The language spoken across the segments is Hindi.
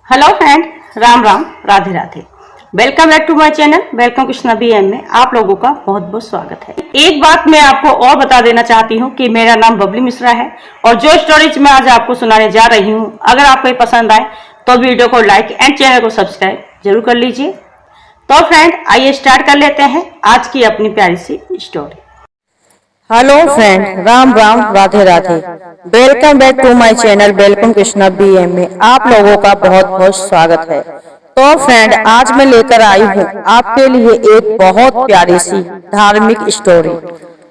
Hello friend, Ram Ram, Radhe Radhe. Welcome back to my channel. Welcome Krishna BM में आप लोगों का बहुत बहुत स्वागत है। एक बात मैं आपको और बता देना चाहती हूँ कि मेरा नाम बबली मिश्रा है और जो स्टोरीज मैं आज आपको सुनाने जा रही हूँ, अगर आपको ये पसंद आए तो वीडियो को लाइक एंड चैनल को सब्सक्राइब जरूर कर लीजिए। तो फ्रेंड, आइए स्टार्ट कर लेते हैं आज की अपनी प्यारी सी story. Hello friend, Ram Ram, Radhe Radhe. Welcome back to my channel welcome Krishna BM में आप लोगों का बहुत बहुत स्वागत है। तो फ्रेंड, आज मैं लेकर आई हूँ आपके लिए एक बहुत प्यारी सी धार्मिक स्टोरी।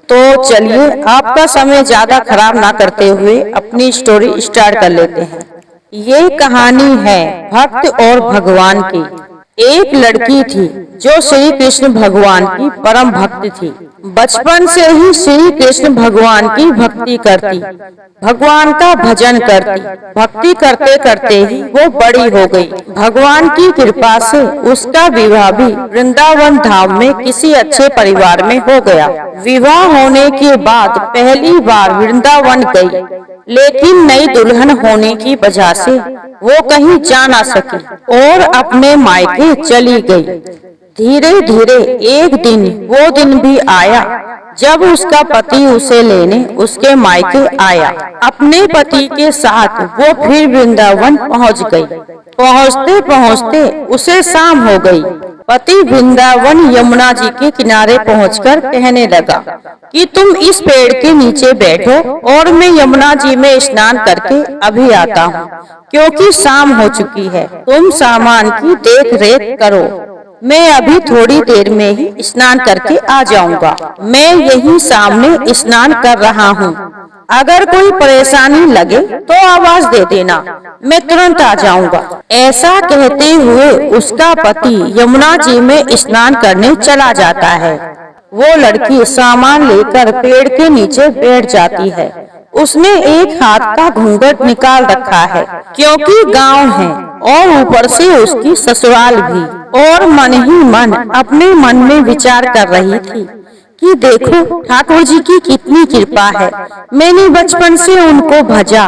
तो चलिए आपका समय ज्यादा खराब ना करते हुए अपनी स्टोरी स्टार्ट कर लेते हैं। ये कहानी है भक्त और भगवान की। एक लड़की थी जो श्री कृष्ण भगवान की परम भक्त थी। बचपन से ही श्री कृष्ण भगवान की भक्ति करती, भगवान का भजन करती। भक्ति करते करते ही वो बड़ी हो गई। भगवान की कृपा से उसका विवाह भी वृंदावन धाम में किसी अच्छे परिवार में हो गया। विवाह होने के बाद पहली बार वृंदावन गई, लेकिन नई दुल्हन होने की वजह से वो कहीं जा ना सकी और अपने मायके चली गई। धीरे धीरे एक दिन वो दिन भी आया जब उसका पति उसे लेने उसके मायके आया। अपने पति के साथ वो फिर वृंदावन पहुंच गई। पहुंचते पहुंचते उसे शाम हो गई। पति वृंदावन यमुना जी के किनारे पहुंचकर कहने लगा कि तुम इस पेड़ के नीचे बैठो और मैं यमुना जी में स्नान करके अभी आता हूँ, क्योंकि शाम हो चुकी है। तुम सामान की देख रेख करो, मैं अभी थोड़ी देर में ही स्नान करके आ जाऊंगा। मैं यही सामने स्नान कर रहा हूँ, अगर कोई परेशानी लगे तो आवाज दे देना, मैं तुरंत आ जाऊंगा। ऐसा कहते हुए उसका पति यमुना जी में स्नान करने चला जाता है। वो लड़की सामान लेकर पेड़ के नीचे बैठ जाती है। उसने एक हाथ का घूंघट निकाल रखा है, क्योंकि गांव है और ऊपर से उसकी ससुराल भी। और मन ही मन अपने मन में विचार कर रही थी कि देखो ठाकुर जी की कितनी कृपा है। मैंने बचपन से उनको भजा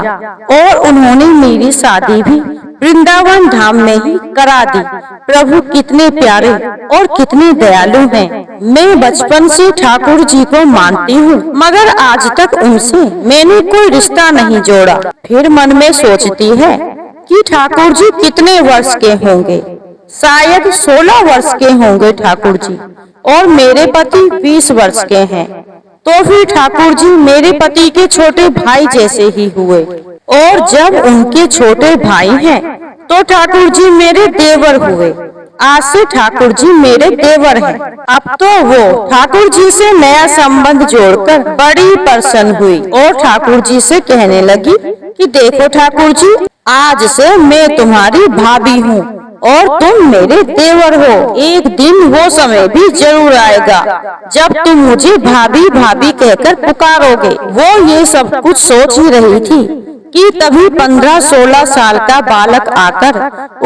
और उन्होंने मेरी शादी भी वृंदावन धाम में ही करा दी। प्रभु कितने प्यारे और कितने दयालु हैं। मैं बचपन से ठाकुर जी को मानती हूँ, मगर आज तक उनसे मैंने कोई रिश्ता नहीं जोड़ा। फिर मन में सोचती है कि ठाकुर जी कितने वर्ष के होंगे, शायद 16 वर्ष के होंगे ठाकुर जी, और मेरे पति 20 वर्ष के हैं। तो फिर ठाकुर जी मेरे पति के छोटे भाई जैसे ही हुए, और जब उनके छोटे भाई हैं तो ठाकुर जी मेरे देवर हुए। आज से ठाकुर जी मेरे देवर हैं। अब तो वो ठाकुर जी से नया संबंध जोड़कर बड़ी प्रसन्न हुई और ठाकुर जी से कहने लगी कि देखो ठाकुर जी, आज से मैं तुम्हारी भाभी हूँ और तुम मेरे देवर हो। एक दिन वो समय भी जरूर आएगा जब तुम मुझे भाभी भाभी कहकर पुकारोगे। वो ये सब कुछ सोच ही रही थी कि तभी 15-16 साल का बालक आकर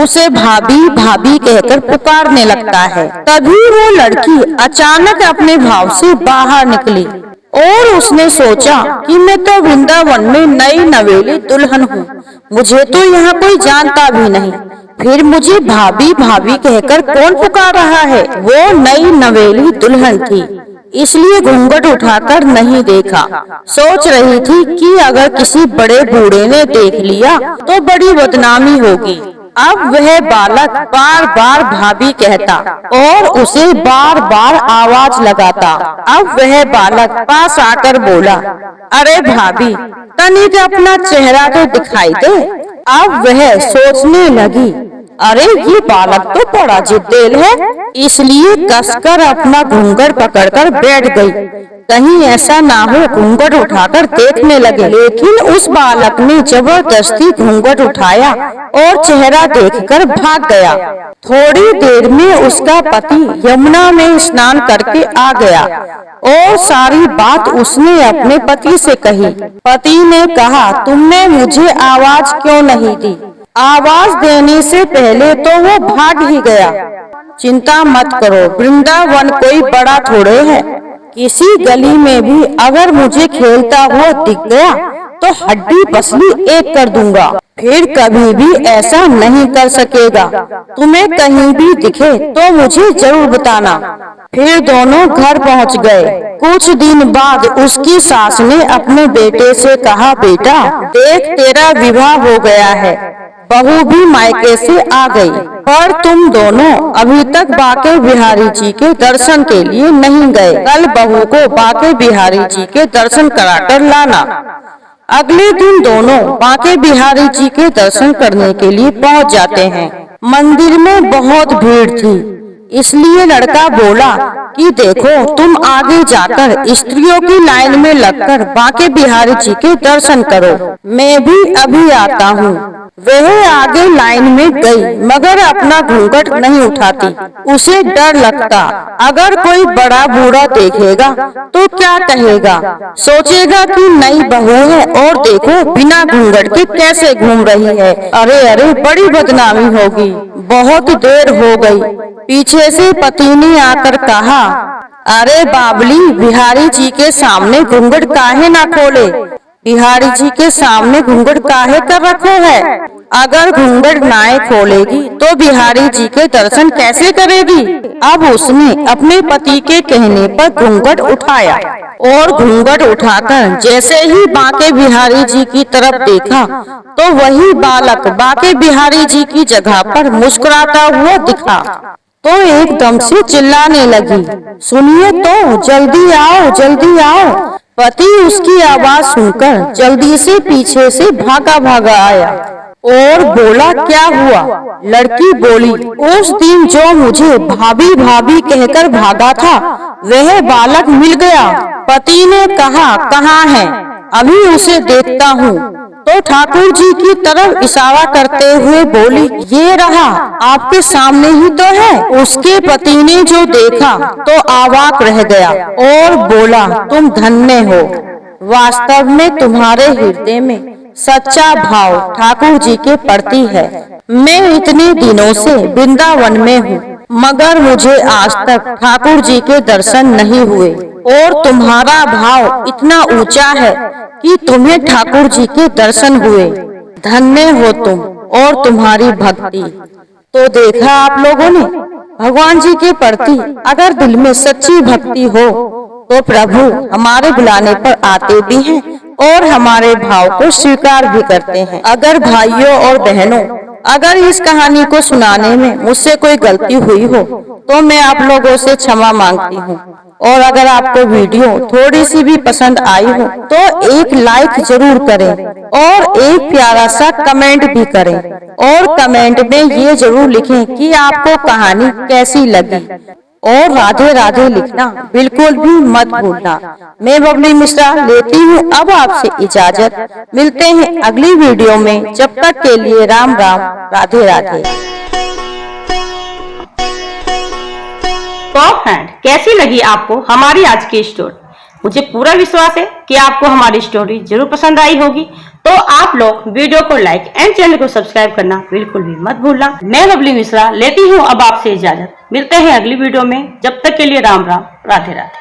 उसे भाभी भाभी कहकर पुकारने लगता है। तभी वो लड़की अचानक अपने भाव से बाहर निकली और उसने सोचा कि मैं तो वृंदावन में नई नवेली दुल्हन हूँ, मुझे तो यहाँ कोई जानता भी नहीं, फिर मुझे भाभी भाभी कहकर कौन पुकार रहा है। वो नई नवेली दुल्हन थी, इसलिए घूंघट उठाकर नहीं देखा। सोच रही थी कि अगर किसी बड़े बूढ़े ने देख लिया तो बड़ी बदनामी होगी। अब वह बालक बार बार भाभी कहता और उसे बार बार आवाज लगाता। अब वह बालक पास आकर बोला, अरे भाभी, तनिक अपना चेहरा तो दिखाई दे। अब वह सोचने लगी, अरे ये बालक तो बड़ा जिद्देल है, इसलिए कसकर अपना घूंघट पकड़कर बैठ गई, कहीं ऐसा ना हो घूंघट उठाकर देखने लगे। लेकिन उस बालक ने जबरदस्ती घूंघट उठाया और चेहरा देखकर भाग गया। थोड़ी देर में उसका पति यमुना में स्नान करके आ गया और सारी बात उसने अपने पति से कही। पति ने कहा, तुमने मुझे आवाज क्यों नहीं दी? आवाज देने से पहले तो वो भाग ही गया। चिंता मत करो, वृंदावन कोई बड़ा थोड़े है, किसी गली में भी अगर मुझे खेलता हुआ दिख गया तो हड्डी पसली एक कर दूंगा। फिर कभी भी ऐसा नहीं कर सकेगा। तुम्हें कहीं भी दिखे तो मुझे जरूर बताना। फिर दोनों घर पहुंच गए। कुछ दिन बाद उसकी सास ने अपने बेटे से कहा, बेटा देख तेरा विवाह हो गया है, बहू भी मायके से आ गई, पर तुम दोनों अभी तक बांके बिहारी जी के दर्शन के लिए नहीं गए। कल बहू को बांके बिहारी जी के दर्शन कराकर लाना। अगले दिन दोनों बांके बिहारी जी के दर्शन करने के लिए पहुंच जाते हैं। मंदिर में बहुत भीड़ थी, इसलिए लड़का बोला कि देखो तुम आगे जाकर स्त्रियों की लाइन में लगकर बांके बिहारी जी के दर्शन करो, मैं भी अभी आता हूँ। वह आगे लाइन में गई, मगर अपना घूंघट नहीं उठाती। उसे डर लगता, अगर कोई बड़ा बूढ़ा देखेगा तो क्या कहेगा, सोचेगा कि नई बहू है और देखो बिना घूंघट के कैसे घूम रही है। अरे अरे बड़ी बदनामी होगी। बहुत देर हो गई। पीछे से पति ने आकर कहा, अरे बाबली, बिहारी जी के सामने घूंघट काहे ना खोले? बिहारी जी के सामने घूंघट काहे कर रखो है? अगर घूंघट नाए खोलेगी तो बिहारी जी के दर्शन कैसे करेगी? अब उसने अपने पति के कहने पर घूंघट उठाया और घूंघट उठाकर जैसे ही बांके बिहारी जी की तरफ देखा तो वही बालक बांके बिहारी जी की जगह पर मुस्कुराता हुआ दिखा, तो एकदम से चिल्लाने लगी, सुनिए तो, जल्दी आओ जल्दी आओ। पति उसकी आवाज सुनकर जल्दी से पीछे से भागा भागा आया और बोला, क्या हुआ? लड़की बोली, उस दिन जो मुझे भाभी भाभी कहकर भागा था वह बालक मिल गया। पति ने कहा, कहाँ है? अभी उसे देखता हूँ। तो ठाकुर जी की तरफ इशारा करते हुए बोली, ये रहा, आपके सामने ही तो है। उसके पति ने जो देखा तो अवाक रह गया और बोला, तुम धन्य हो, वास्तव में तुम्हारे हृदय में सच्चा भाव ठाकुर जी के प्रति है। मैं इतने दिनों से वृंदावन में हूँ, मगर मुझे आज तक ठाकुर जी के दर्शन नहीं हुए और तुम्हारा भाव इतना ऊंचा है कि तुम्हें ठाकुर जी के दर्शन हुए। धन्य हो तुम और तुम्हारी भक्ति। तो देखा आप लोगों ने, भगवान जी के प्रति अगर दिल में सच्ची भक्ति हो तो प्रभु हमारे बुलाने पर आते भी हैं और हमारे भाव को स्वीकार भी करते हैं। अगर भाइयों और बहनों, अगर इस कहानी को सुनाने में मुझसे कोई गलती हुई हो तो मैं आप लोगों से क्षमा मांगती हूँ। और अगर आपको वीडियो थोड़ी सी भी पसंद आई हो तो एक लाइक जरूर करें और एक प्यारा सा कमेंट भी करें और कमेंट में ये जरूर लिखें कि आपको कहानी कैसी लगी। और राधे राधे लिखना बिल्कुल भी मत भूलना। मैं बबली मिश्रा लेती हूँ अब आपसे इजाजत। मिलते हैं अगली वीडियो में, जब तक के लिए राम राम, राधे राधे। तो फ्रेंड, कैसी लगी आपको हमारी आज की स्टोरी? मुझे पूरा विश्वास है कि आपको हमारी स्टोरी जरूर पसंद आई होगी। तो आप लोग वीडियो को लाइक एंड चैनल को सब्सक्राइब करना बिल्कुल भी मत भूलना। मैं बबली मिश्रा लेती हूँ अब आपसे इजाजत। मिलते हैं अगली वीडियो में, जब तक के लिए राम राम, राधे राधे।